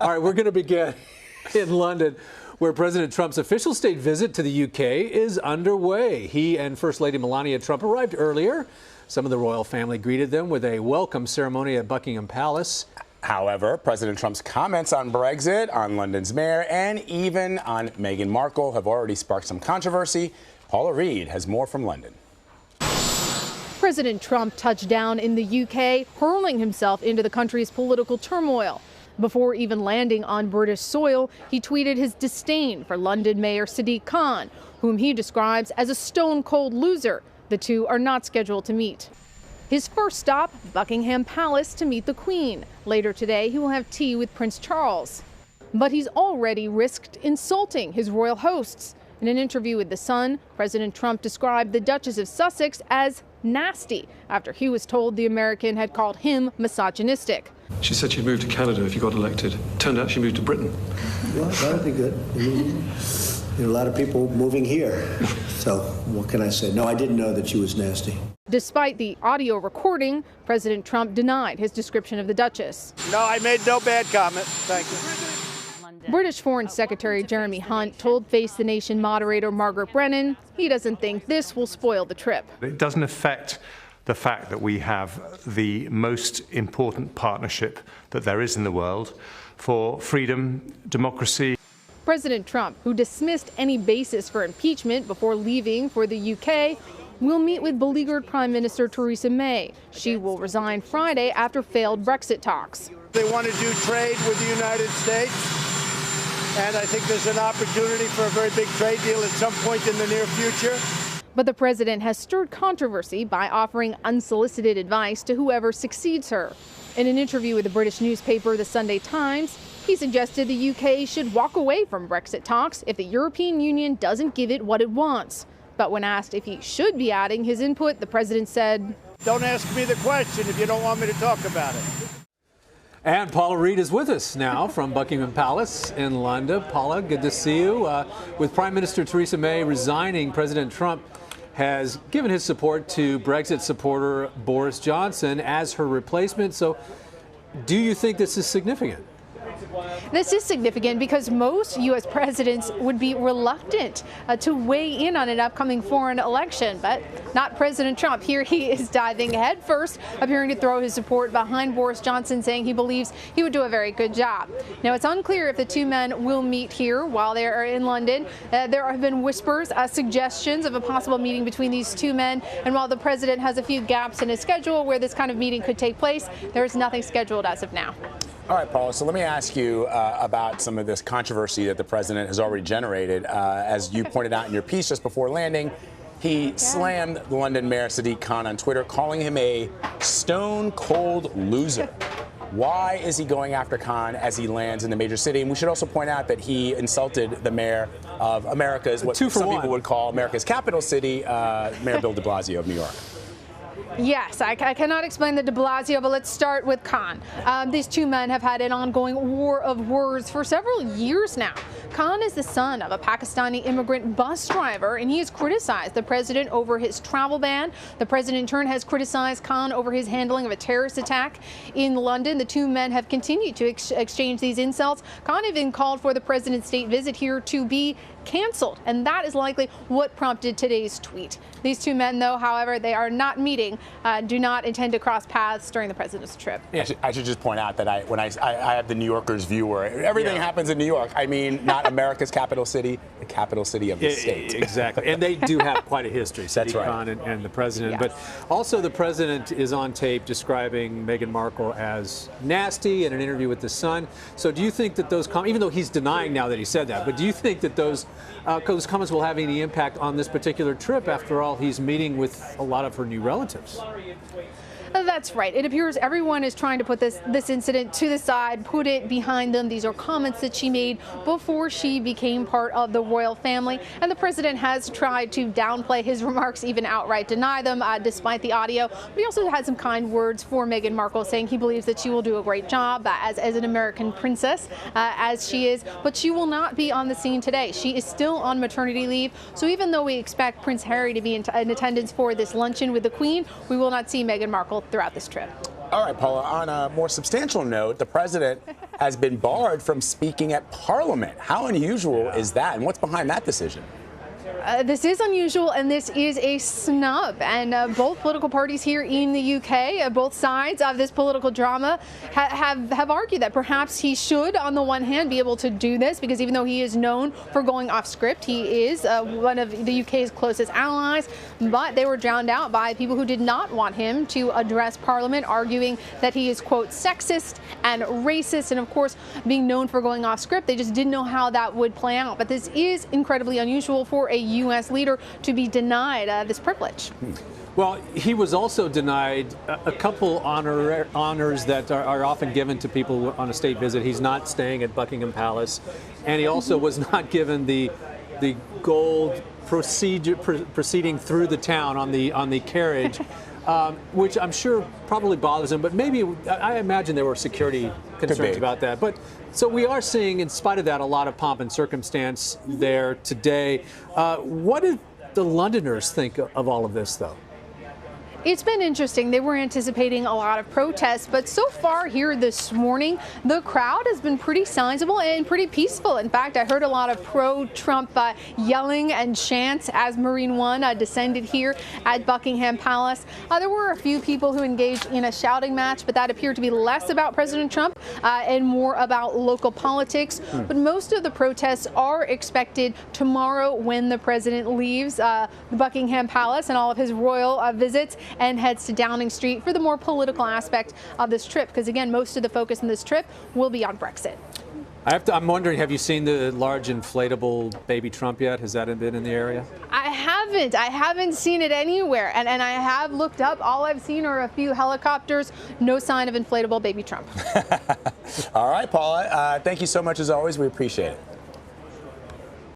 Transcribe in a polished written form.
All right, we're going to begin in London, where President Trump's official state visit to the UK is underway. He and First Lady Melania Trump arrived earlier. Some of the royal family greeted them with a welcome ceremony at Buckingham Palace. However, President Trump's comments on Brexit, on London's mayor, and even on Meghan Markle have already sparked some controversy. Paula Reid has more from London. President Trump touched down in the UK, hurling himself into the country's political turmoil. Before even landing on British soil, he tweeted his disdain for London Mayor Sadiq Khan, whom he describes as a stone-cold loser. The two are not scheduled to meet. His first stop, Buckingham Palace, to meet the Queen. Later today, he will have tea with Prince Charles. But he's already risked insulting his royal hosts. In an interview with The Sun, President Trump described the Duchess of Sussex as nasty after he was told the American had called him misogynistic. She said she'd move to Canada if you got elected. Turned out she moved to Britain. Well, that would be good. A lot of people moving here. So what can I say? No, I didn't know that she was nasty. Despite the audio recording, President Trump denied his description of the Duchess. No, I made no bad comment. Thank you. British Foreign Secretary Jeremy Hunt told Face the Nation moderator Margaret Brennan he doesn't think this will spoil the trip. It doesn't affect the fact that we have the most important partnership that there is in the world for freedom, democracy. President Trump, who dismissed any basis for impeachment before leaving for the UK, will meet with beleaguered Prime Minister Theresa May. She will resign Friday after failed Brexit talks. They want to do trade with the United States, and I think there's an opportunity for a very big trade deal at some point in the near future. But the president has stirred controversy by offering unsolicited advice to whoever succeeds her. In an interview with the British newspaper The Sunday Times, he suggested the UK should walk away from Brexit talks if the European Union doesn't give it what it wants. But when asked if he should be adding his input, the president said, "Don't ask me the question if you don't want me to talk about it." And Paula Reid is with us now from Buckingham Palace in London. Paula, good to see you. With Prime Minister Theresa May resigning, President Trump has given his support to Brexit supporter Boris Johnson as her replacement. So do you think this is significant? This is significant because most U.S. presidents would be reluctant to weigh in on an upcoming foreign election, but not President Trump. Here he is diving headfirst, appearing to throw his support behind Boris Johnson, saying he believes he would do a very good job. Now, it's unclear if the two men will meet here while they are in London. There have been whispers, suggestions of a possible meeting between these two men, and while the president has a few gaps in his schedule where this kind of meeting could take place, there is nothing scheduled as of now. All right, Paula, so let me ask you about some of this controversy that the president has already generated. As you pointed out in your piece just before landing, he slammed the London mayor Sadiq Khan on Twitter, calling him a stone-cold loser. Why is he going after Khan as he lands in the major city? And we should also point out that he insulted the mayor of America's, what some people would call America's capital city, Mayor Bill de Blasio of New York. Yes, I cannot explain the de Blasio, but let's start with Khan. These two men have had an ongoing war of words for several years now. Khan is the son of a Pakistani immigrant bus driver, and he has criticized the president over his travel ban. The president, in turn, has criticized Khan over his handling of a terrorist attack in London. The two men have continued to exchange these insults. Khan even called for the president's state visit here to be canceled, and that is likely what prompted today's tweet. These two men, though, however, they are not meeting, do not intend to cross paths during the president's trip. Yeah. I should just point out that I have the New Yorker's view where everything happens in New York. I mean, not America's capital city, the capital city of the state. Exactly. And they do have quite a history, Sadiq Khan and the president. Yes. But also the president is on tape describing Meghan Markle as nasty in an interview with The Sun. So do you think that those comments, even though he's denying now that he said that, but do you think that those comments will have any impact on this particular trip? After all, he's meeting with a lot of her new relatives. That's right. It appears everyone is trying to put this incident to the side, put it behind them. These are comments that she made before she became part of the royal family. And the president has tried to downplay his remarks, even outright deny them, despite the audio. But he also had some kind words for Meghan Markle, saying he believes that she will do a great job as an American princess, as she is. But she will not be on the scene today. She is still on maternity leave. So even though we expect Prince Harry to be in attendance for this luncheon with the Queen, we will not see Meghan Markle throughout this trip. All right, Paula, on a more substantial note, the president has been barred from speaking at Parliament. How unusual is that, and what's behind that decision? This is unusual, and this is a snub. And both political parties here in the UK, both sides of this political drama, have argued that perhaps he should, on the one hand, be able to do this, because even though he is known for going off script, he is one of the UK's closest allies. But they were drowned out by people who did not want him to address Parliament, arguing that he is, quote, sexist and racist. And of course, being known for going off script, they just didn't know how that would play out. But this is incredibly unusual for a U.S. leader to be denied this privilege. Well, he was also denied a couple honors that are often given to people on a state visit. He's not staying at Buckingham Palace, and he also was not given the gold proceeding through the town on the carriage, which I'm sure probably bothers him. But maybe I imagine there were security concerns about that. But so we are seeing, in spite of that, a lot of pomp and circumstance there today. What did the Londoners think of all of this, though? It's been interesting. They were anticipating a lot of protests, but so far here this morning, the crowd has been pretty sizable and pretty peaceful. In fact, I heard a lot of pro-Trump yelling and chants as Marine One descended here at Buckingham Palace. There were a few people who engaged in a shouting match, but that appeared to be less about President Trump and more about local politics. But most of the protests are expected tomorrow when the president leaves the Buckingham Palace and all of his royal visits and heads to Downing Street for the more political aspect of this trip, because again, most of the focus in this trip will be on Brexit. I'm wondering, have you seen the large inflatable baby Trump yet? Has that been in the area? I haven't seen it anywhere, and I have looked up. All I've seen are a few helicopters. No sign of inflatable baby Trump. All right, Paula, thank you so much as always. We appreciate it.